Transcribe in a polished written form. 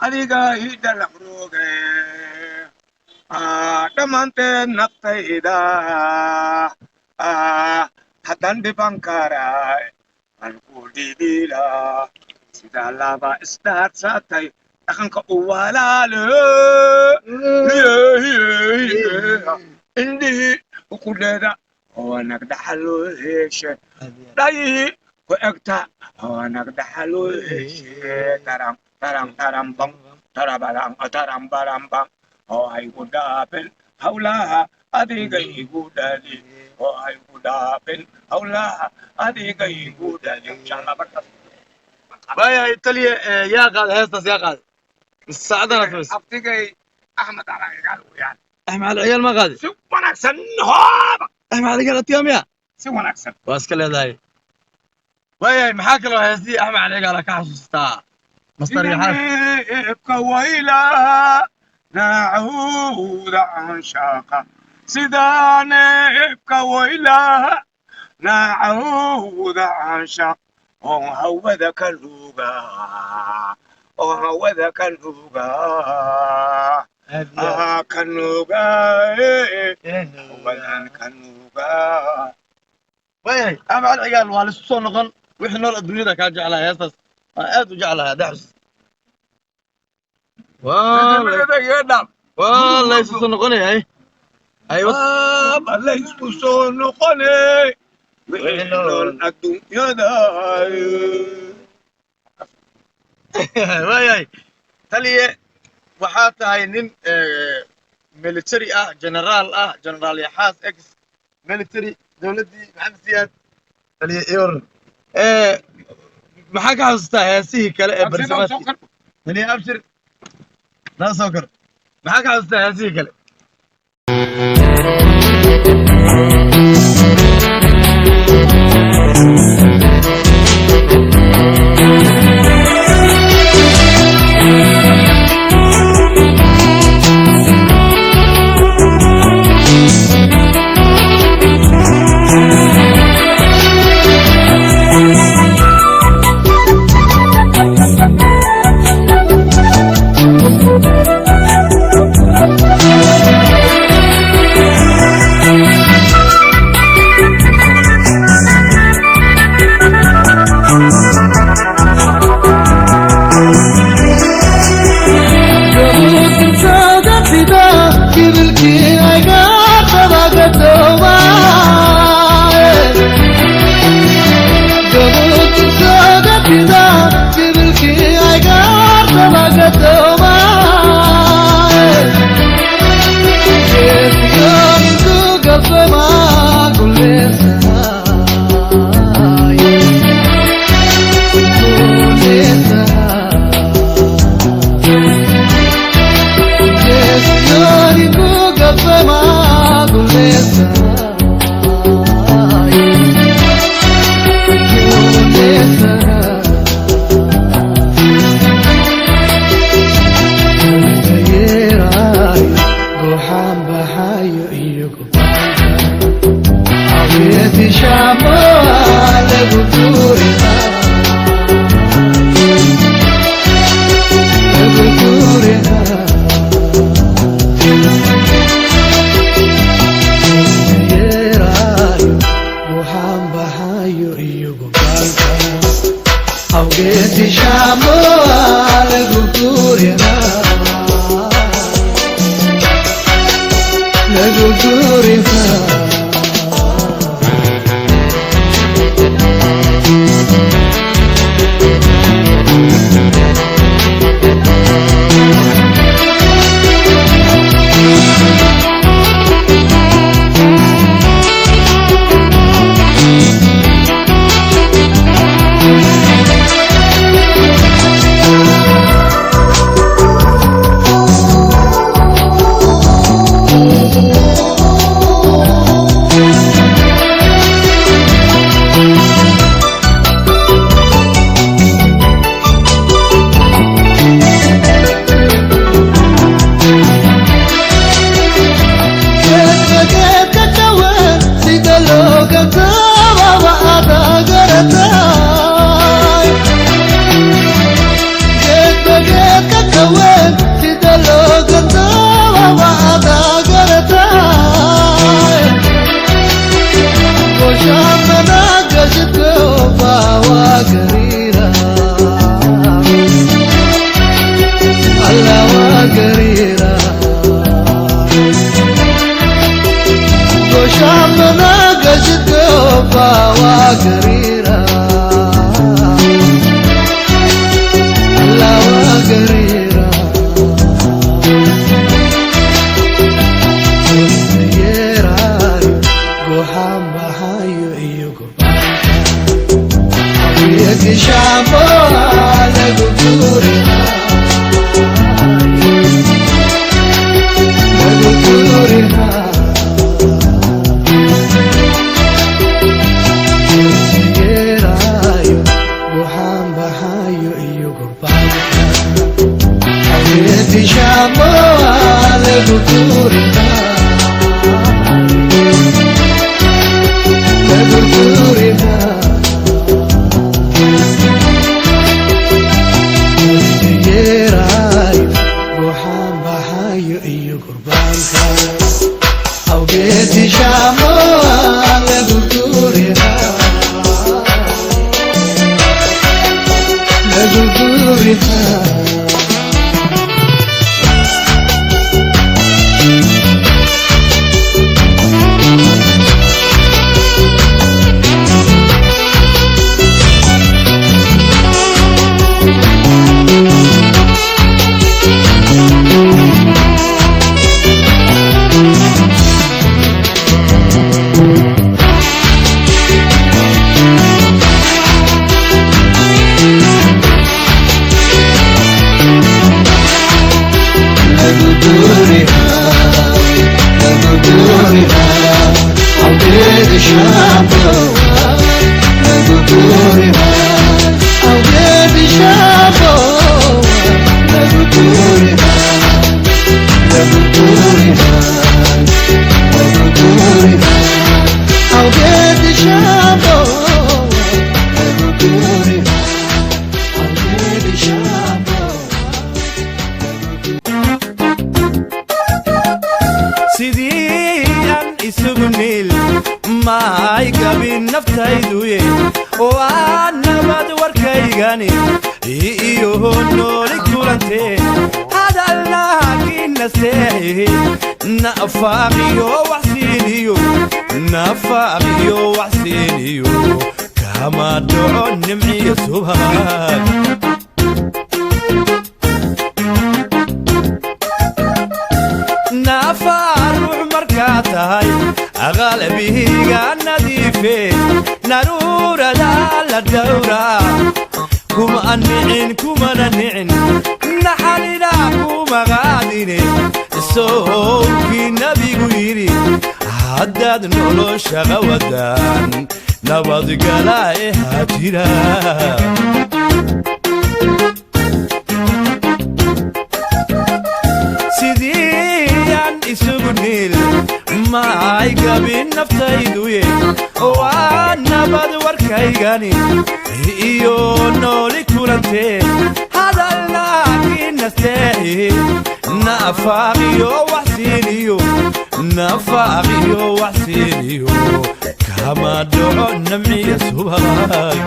adiga idalaqruge dhammaanteen naftayda haddaan dhiban karay aan ku dhidila sida laba isdhaadsatay dhaqanka u walaalo indhihi ukudheeda wanag dhaxaloo heshe dhayihi ku egta wanag dhaxaloo heshe taram taram taram bam tarabaram taram baram bam oo ay ku dhaafin hawlaha adiga igu dhali oo ay ku dhaafin hawlaha adiga igu dhali بايا إيطاليا يا قاد هيستس يا قاد السعدنا بس abtigay axmed alagaal weyaan احنا على العيال ما قاد si wanaagsan hooba احنا على العيال اليوم يا si wanaagsan واسكل هذاي بايا محاك لو هيستي احنا على العيال كحسستا مصدر يا حاج ibka wayla nacuuda canshaqa sidaane ibka wayla nacuuda canshaq oo hawada ka luga oo hawada ka luga ka luga hawadan ka luga بايا احنا على العيال والسو نقن وحنا الدنيا كا جعلها هيستس aad u jeclahay daxus والله يسوس نقني هاي ايوه الله يسوس نقني وحنا الدنيا داي واي تلي waxaa tahay nin military ah general yaxaas ex military dawladii maxamed siyaad taliye iyor maxaa ka xasuustaa heesihii kale ee barnaamijka taliye abshir noo soo kor maxaa ka xasuustaa heesihii kale وقريرة لا وقريرة سيراي قوحان بحايو إيو قربانك أبيك شعبو على قدورها قدورها سيراي قوحان بحايو إيو قربانك أبيك شعبو على قدورها قدورها سيراي روحان بحايو إيو قربانك أو بيتي شامو على قدورها لقدورها naftayduye waana bad warkaygani iyo nooli kulante hadalna nasteehi nafaaqiyo waxsiiniyo kama doco nimciyo subhaan نافر مركاتهاي أغلبيها نظيفة نرور دال الدورة كما النعن نحلنا كما غاديني السوكي نبي قويري حداد نولو شغودان نبض قلائي هاتيرا isugunil maay gabin naftayduye waana bad warkaygani iyo nooli kulante hadalnaakin nasteehi nafaaqiyo waxsiiniyo kama doco namciya subhay